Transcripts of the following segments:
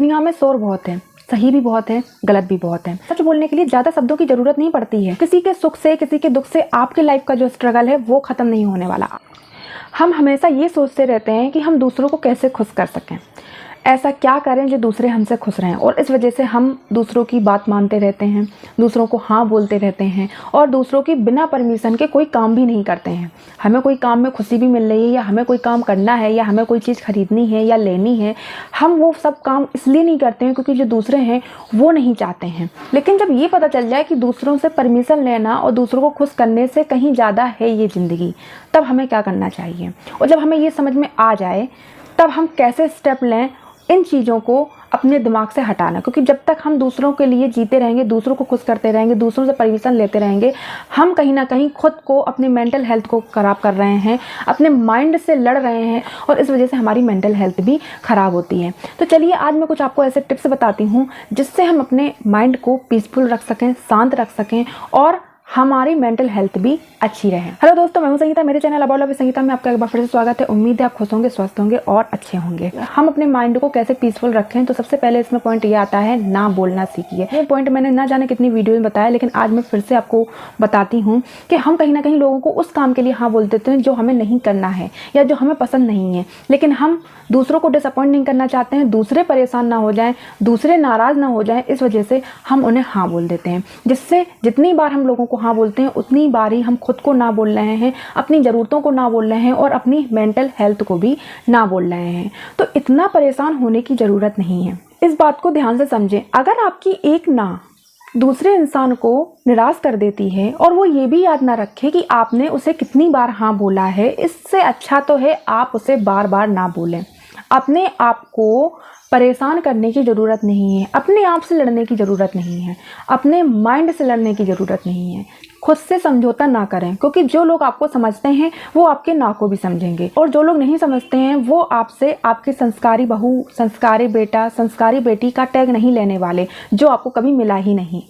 दुनिया में शोर बहुत है, सही भी बहुत है, गलत भी बहुत है। सच बोलने के लिए ज़्यादा शब्दों की ज़रूरत नहीं पड़ती है। किसी के सुख से, किसी के दुख से आपके लाइफ का जो स्ट्रगल है वो ख़त्म नहीं होने वाला। हम हमेशा ये सोचते रहते हैं कि हम दूसरों को कैसे खुश कर सकें, ऐसा क्या करें जो दूसरे हमसे खुश रहें, और इस वजह से हम दूसरों की बात मानते रहते हैं, दूसरों को हाँ बोलते रहते हैं और दूसरों की बिना परमिशन के कोई काम भी नहीं करते हैं। हमें कोई काम में खुशी भी मिल रही है या हमें कोई काम करना है या हमें कोई चीज़ खरीदनी है या लेनी है, हम वो सब काम इसलिए नहीं करते हैं क्योंकि जो दूसरे हैं वो नहीं चाहते हैं। लेकिन जब ये पता चल जाए कि दूसरों से परमिशन लेना और दूसरों को खुश करने से कहीं ज़्यादा है ये ज़िंदगी, तब हमें क्या करना चाहिए। और जब हमें ये समझ में आ जाए तब हम कैसे स्टेप लें इन चीज़ों को अपने दिमाग से हटाना। क्योंकि जब तक हम दूसरों के लिए जीते रहेंगे, दूसरों को खुश करते रहेंगे, दूसरों से परमिशन लेते रहेंगे, हम कहीं ना कहीं खुद को, अपनी मेंटल हेल्थ को ख़राब कर रहे हैं, अपने माइंड से लड़ रहे हैं और इस वजह से हमारी मेंटल हेल्थ भी ख़राब होती है। तो चलिए आज मैं कुछ आपको ऐसे टिप्स बताती हूँ जिससे हम अपने माइंड को पीसफुल रख सकें, शांत रख सकें और हमारी मेंटल हेल्थ भी अच्छी रहे। हेलो दोस्तों, मैं हूं संगीता, मेरे चैनल अबाउट लव संगीता में आपका एक बार फिर से स्वागत है। उम्मीद है आप खुश होंगे, स्वस्थ होंगे और अच्छे होंगे। हम अपने माइंड को कैसे पीसफुल रखें, तो सबसे पहले इसमें पॉइंट ये आता है, ना बोलना सीखिए। ये पॉइंट मैंने ना जाने कितनी वीडियो में बताया, लेकिन आज मैं फिर से आपको बताती हूँ कि हम कहीं ना कहीं लोगों को उस काम के लिए हाँ बोल देते हैं जो हमें नहीं करना है या जो हमें पसंद नहीं है। लेकिन हम दूसरों को डिसअपॉइंट नहीं करना चाहते हैं, दूसरे परेशान ना हो जाएं, दूसरे नाराज़ ना हो जाएं, इस वजह से हम उन्हें हाँ बोल देते हैं। जिससे जितनी बार हम लोगों को हाँ बोलते हैं उतनी बार ही हम खुद को ना बोल रहे हैं, अपनी ज़रूरतों को ना बोल रहे हैं और अपनी मेंटल हेल्थ को भी ना बोल रहे हैं। तो इतना परेशान होने की ज़रूरत नहीं है। इस बात को ध्यान से समझें। अगर आपकी एक ना दूसरे इंसान को निराश कर देती है और वो ये भी याद ना रखे कि आपने उसे कितनी बार हाँ बोला है, इससे अच्छा तो है आप उसे बार बार ना बोलें। अपने आप को परेशान करने की ज़रूरत नहीं है, अपने आप से लड़ने की ज़रूरत नहीं है, अपने माइंड से लड़ने की ज़रूरत नहीं है। खुद से समझौता ना करें, क्योंकि जो लोग आपको समझते हैं वो आपके ना को भी समझेंगे और जो लोग नहीं समझते हैं वो आपसे आपके संस्कारी बहू, संस्कारी बेटा, संस्कारी बेटी का टैग नहीं लेने वाले, जो आपको कभी मिला ही नहीं।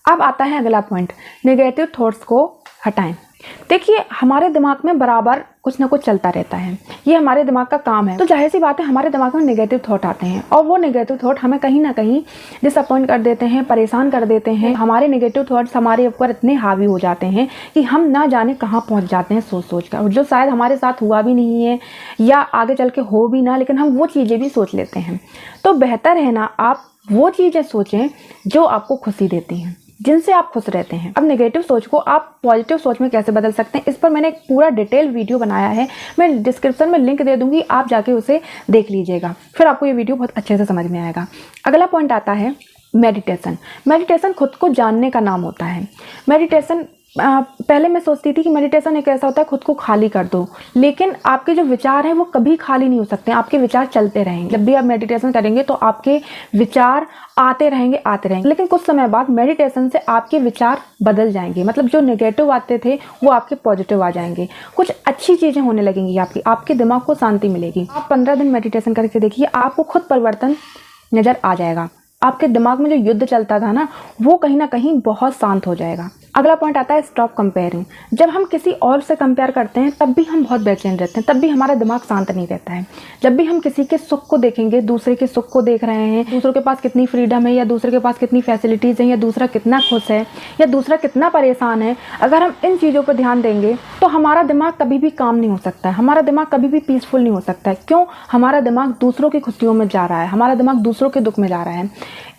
अब आता है अगला पॉइंट, नेगेटिव थॉट्स को हटाएं। देखिए, हमारे दिमाग में बराबर कुछ ना कुछ चलता रहता है, ये हमारे दिमाग का काम है। तो जाहिर सी बात है हमारे दिमाग में नेगेटिव थॉट आते हैं और वो नेगेटिव थॉट हमें कहीं ना कहीं डिसअपॉइंट कर देते हैं, परेशान कर देते हैं। हमारे नेगेटिव थॉट्स हमारे ऊपर इतने हावी हो जाते हैं कि हम ना जाने कहाँ पहुँच जाते हैं सोच सोच कर, जो शायद हमारे साथ हुआ भी नहीं है या आगे चल के हो भी ना, लेकिन हम वो चीज़ें भी सोच लेते हैं। तो बेहतर है ना आप वो चीज़ें सोचें जो आपको खुशी देती हैं, जिनसे आप खुश रहते हैं। अब नेगेटिव सोच को आप पॉजिटिव सोच में कैसे बदल सकते हैं, इस पर मैंने एक पूरा डिटेल वीडियो बनाया है, मैं डिस्क्रिप्शन में लिंक दे दूंगी, आप जाके उसे देख लीजिएगा, फिर आपको ये वीडियो बहुत अच्छे से समझ में आएगा। अगला पॉइंट आता है मेडिटेशन। मेडिटेशन खुद को जानने का नाम होता है। मेडिटेशन पहले मैं सोचती थी कि मेडिटेशन एक ऐसा होता है खुद को खाली कर दो, लेकिन आपके जो विचार हैं वो कभी खाली नहीं हो सकते, आपके विचार चलते रहेंगे। जब भी आप मेडिटेशन करेंगे तो आपके विचार आते रहेंगे, लेकिन कुछ समय बाद मेडिटेशन से आपके विचार बदल जाएंगे। मतलब जो नेगेटिव आते थे वो आपके पॉजिटिव आ जाएंगे, कुछ अच्छी चीज़ें होने लगेंगी, आपके दिमाग को शांति मिलेगी। आप 15 दिन मेडिटेशन करके देखिए, आपको खुद परिवर्तन नज़र आ जाएगा। आपके दिमाग में जो युद्ध चलता था ना, वो कहीं ना कहीं बहुत शांत हो जाएगा। अगला पॉइंट आता है स्टॉप कंपेयरिंग। जब हम किसी और से कंपेयर करते हैं तब भी हम बहुत बेचैन रहते हैं, तब भी हमारा दिमाग शांत नहीं रहता है। जब भी हम किसी के सुख को देखेंगे, दूसरे के सुख को देख रहे हैं, दूसरों के पास कितनी फ्रीडम है या दूसरे के पास कितनी फैसिलिटीज़ हैं या दूसरा कितना खुश है या दूसरा कितना परेशान है, अगर हम इन चीज़ों पर ध्यान देंगे तो हमारा दिमाग कभी भी काम नहीं हो सकता है, हमारा दिमाग कभी भी पीसफुल नहीं हो सकता है। क्यों? हमारा दिमाग दूसरों की खुशियों में जा रहा है, हमारा दिमाग दूसरों के दुख में जा रहा है।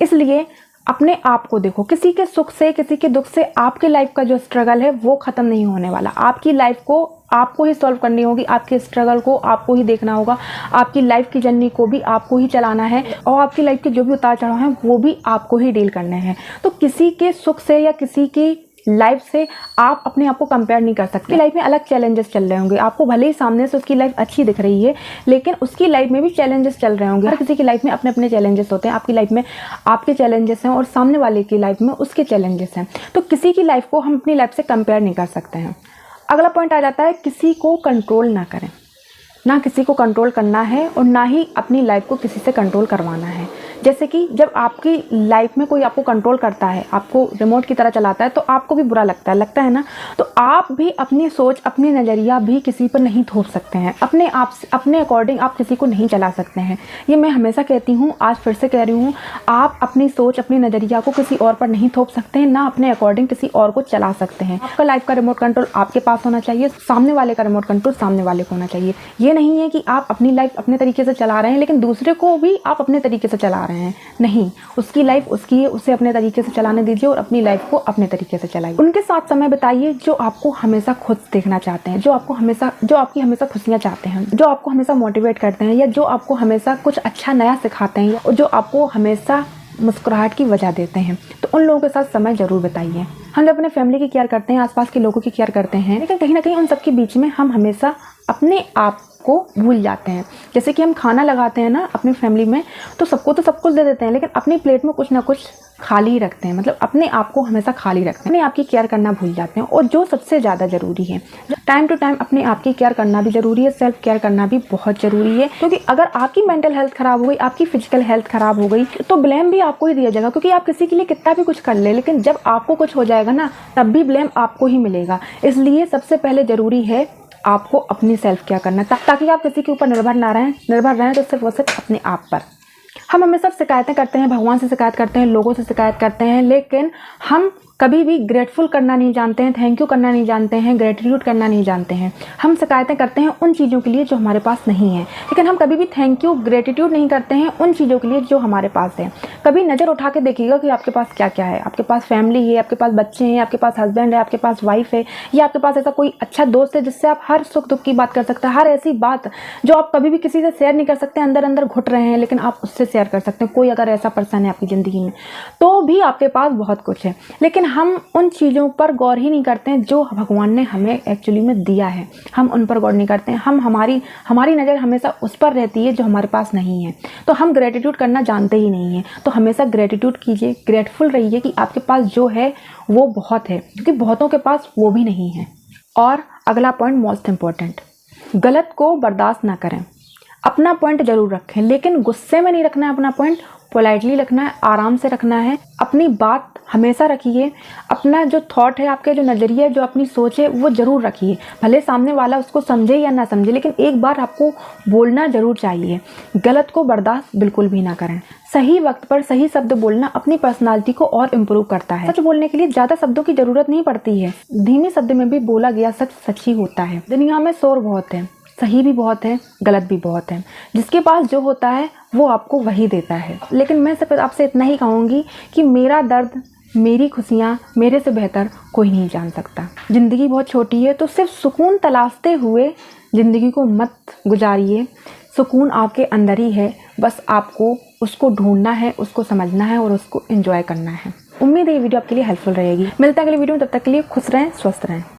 इसलिए अपने आप को देखो, किसी के सुख से, किसी के दुख से आपके लाइफ का जो स्ट्रगल है वो ख़त्म नहीं होने वाला। आपकी लाइफ को आपको ही सॉल्व करनी होगी, आपके स्ट्रगल को आपको ही देखना होगा, आपकी लाइफ की जर्नी को भी आपको ही चलाना है और आपकी लाइफ के जो भी उतार चढ़ाव हैं वो भी आपको ही डील करने हैं। तो किसी के सुख से या किसी की लाइफ से आप अपने आप को कंपेयर नहीं कर सकते। लाइफ में अलग चैलेंजेस चल रहे होंगे, आपको भले ही सामने से उसकी लाइफ अच्छी दिख रही है, लेकिन उसकी लाइफ में भी चैलेंजेस चल रहे होंगे। हर किसी की लाइफ में अपने अपने चैलेंजेस होते हैं। आपकी लाइफ में आपके चैलेंजेस हैं और सामने वाले की लाइफ में उसके चैलेंजेस हैं। तो किसी की लाइफ को हम अपनी लाइफ से कंपेयर नहीं कर सकते हैं। अगला पॉइंट आ जाता है, किसी को कंट्रोल ना करें। ना किसी को कंट्रोल करना है और ना ही अपनी लाइफ को किसी से कंट्रोल करवाना है। जैसे कि जब आपकी लाइफ में कोई आपको कंट्रोल करता है, आपको रिमोट की तरह चलाता है, तो आपको भी बुरा लगता है ना। तो आप भी अपनी सोच, अपनी नज़रिया भी किसी पर नहीं थोप सकते हैं, अपने अकॉर्डिंग आप किसी को नहीं चला सकते हैं। ये मैं हमेशा कहती हूँ, आज फिर से कह रही हूँ, आप अपनी सोच, अपनी नज़रिया को किसी और पर नहीं थोप सकते हैं, ना अपने अकॉर्डिंग किसी और को चला सकते हैं। आपका लाइफ का रिमोट कंट्रोल आपके पास होना चाहिए, सामने वाले का रिमोट कंट्रोल सामने वाले को होना चाहिए। ये नहीं है कि आप अपनी लाइफ अपने तरीके से चला रहे हैं लेकिन दूसरे को भी आप अपने तरीके से चला रहे हैं। नहीं, उसकी लाइफ उसकी है, उसे अपने तरीके से चलाने दीजिए और अपनी लाइफ को अपने तरीके से चलाइए। उनके साथ समय बिताइए जो आपको हमेशा खुश देखना चाहते हैं, जो आपकी हमेशा खुशियाँ चाहते हैं, जो आपको हमेशा मोटिवेट करते हैं, या जो आपको हमेशा कुछ अच्छा नया सिखाते हैं, और जो आपको हमेशा मुस्कुराहट की वजह देते हैं। तो उन लोगों के साथ समय जरूर बिताइए। हम लोग अपने फैमिली की केयर करते हैं, आसपास के लोगों की केयर करते हैं, लेकिन कहीं ना कहीं उन सबके बीच में हम हमेशा अपने आप को भूल जाते हैं। जैसे कि हम खाना लगाते हैं ना अपनी फैमिली में, तो सबको तो सब कुछ दे देते हैं लेकिन अपनी प्लेट में कुछ ना कुछ खाली रखते हैं, मतलब अपने आप को हमेशा खाली रखते हैं, अपने आप की केयर करना भूल जाते हैं। और जो सबसे ज़्यादा ज़रूरी है, टाइम टू टाइम अपने आप की केयर करना भी ज़रूरी है, सेल्फ केयर करना भी बहुत ज़रूरी है। क्योंकि अगर आपकी मेंटल हेल्थ ख़राब हो गई, आपकी फिजिकल हेल्थ ख़राब हो गई, तो ब्लेम भी आपको ही दिया जाएगा। क्योंकि आप किसी के लिए कितना भी कुछ कर ले, लेकिन जब आपको कुछ हो जाएगा ना, तब भी ब्लेम आपको ही मिलेगा। इसलिए सबसे पहले ज़रूरी है आपको अपनी सेल्फ केयर करना, ताकि आप किसी के ऊपर निर्भर रहें तो सिर्फ और सिर्फ अपने आप पर। हम हमेशा शिकायतें करते हैं, भगवान से शिकायत करते हैं, लोगों से शिकायत करते हैं, लेकिन हम कभी भी ग्रेटफुल करना नहीं जानते हैं, थैंक यू करना नहीं जानते हैं, ग्रेटिट्यूड करना नहीं जानते हैं। हम शिकायतें करते हैं उन चीज़ों के लिए जो हमारे पास नहीं है, लेकिन हम कभी भी थैंक यू, ग्रेटिट्यूड नहीं करते हैं उन चीज़ों के लिए जो हमारे पास है। कभी नज़र उठा के देखिएगा कि आपके पास क्या क्या है। आपके पास फैमिली है, आपके पास बच्चे हैं, आपके पास हस्बैंड है, आपके पास वाइफ है, या आपके पास ऐसा कोई अच्छा दोस्त है जिससे आप हर सुख दुख की बात कर सकते हैं। हर ऐसी बात जो आप कभी भी किसी से शेयर नहीं कर सकते, अंदर अंदर घुट रहे हैं, लेकिन आप उससे शेयर कर सकते हैं। कोई अगर ऐसा पर्सन है आपकी ज़िंदगी में, तो भी आपके पास बहुत कुछ है, लेकिन हम उन चीज़ों पर गौर ही नहीं करते हैं जो भगवान ने हमें एक्चुअली में दिया है। हम उन पर गौर नहीं करते हैं। हम हमारी नज़र हमेशा उस पर रहती है जो हमारे पास नहीं है। तो हम ग्रेटिट्यूड करना जानते ही नहीं हैं। तो हमेशा ग्रेटिट्यूड कीजिए, ग्रेटफुल रहिए कि आपके पास जो है वो बहुत है, क्योंकि बहुतों के पास वो भी नहीं है। और अगला पॉइंट मोस्ट इम्पॉर्टेंट, गलत को बर्दाश्त ना करें। अपना पॉइंट जरूर रखें, लेकिन गुस्से में नहीं रखना है अपना पॉइंट, पोलाइटली रखना है, आराम से रखना है। अपनी बात हमेशा रखिए, अपना जो थॉट है, आपके जो नज़रिया है, जो अपनी सोच है, वो ज़रूर रखिए। भले सामने वाला उसको समझे या ना समझे, लेकिन एक बार आपको बोलना ज़रूर चाहिए। गलत को बर्दाश्त बिल्कुल भी ना करें। सही वक्त पर सही शब्द बोलना अपनी पर्सनालिटी को और इम्प्रूव करता है। सच बोलने के लिए ज़्यादा शब्दों की ज़रूरत नहीं पड़ती है, धीमे शब्द में भी बोला गया सच सच ही होता है। दुनिया में शोर बहुत है, सही भी बहुत है, गलत भी बहुत है। जिसके पास जो होता है वो आपको वही देता है। लेकिन मैं सिर्फ आपसे इतना ही कहूँगी कि मेरा दर्द, मेरी खुशियाँ मेरे से बेहतर कोई नहीं जान सकता। ज़िंदगी बहुत छोटी है, तो सिर्फ सुकून तलाशते हुए ज़िंदगी को मत गुजारिए। सुकून आपके अंदर ही है, बस आपको उसको ढूंढना है, उसको समझना है और उसको एंजॉय करना है। उम्मीद है ये वीडियो आपके लिए हेल्पफुल रहेगी। मिलते हैं अगली वीडियो में, तब तक के लिए खुश रहें, स्वस्थ रहें।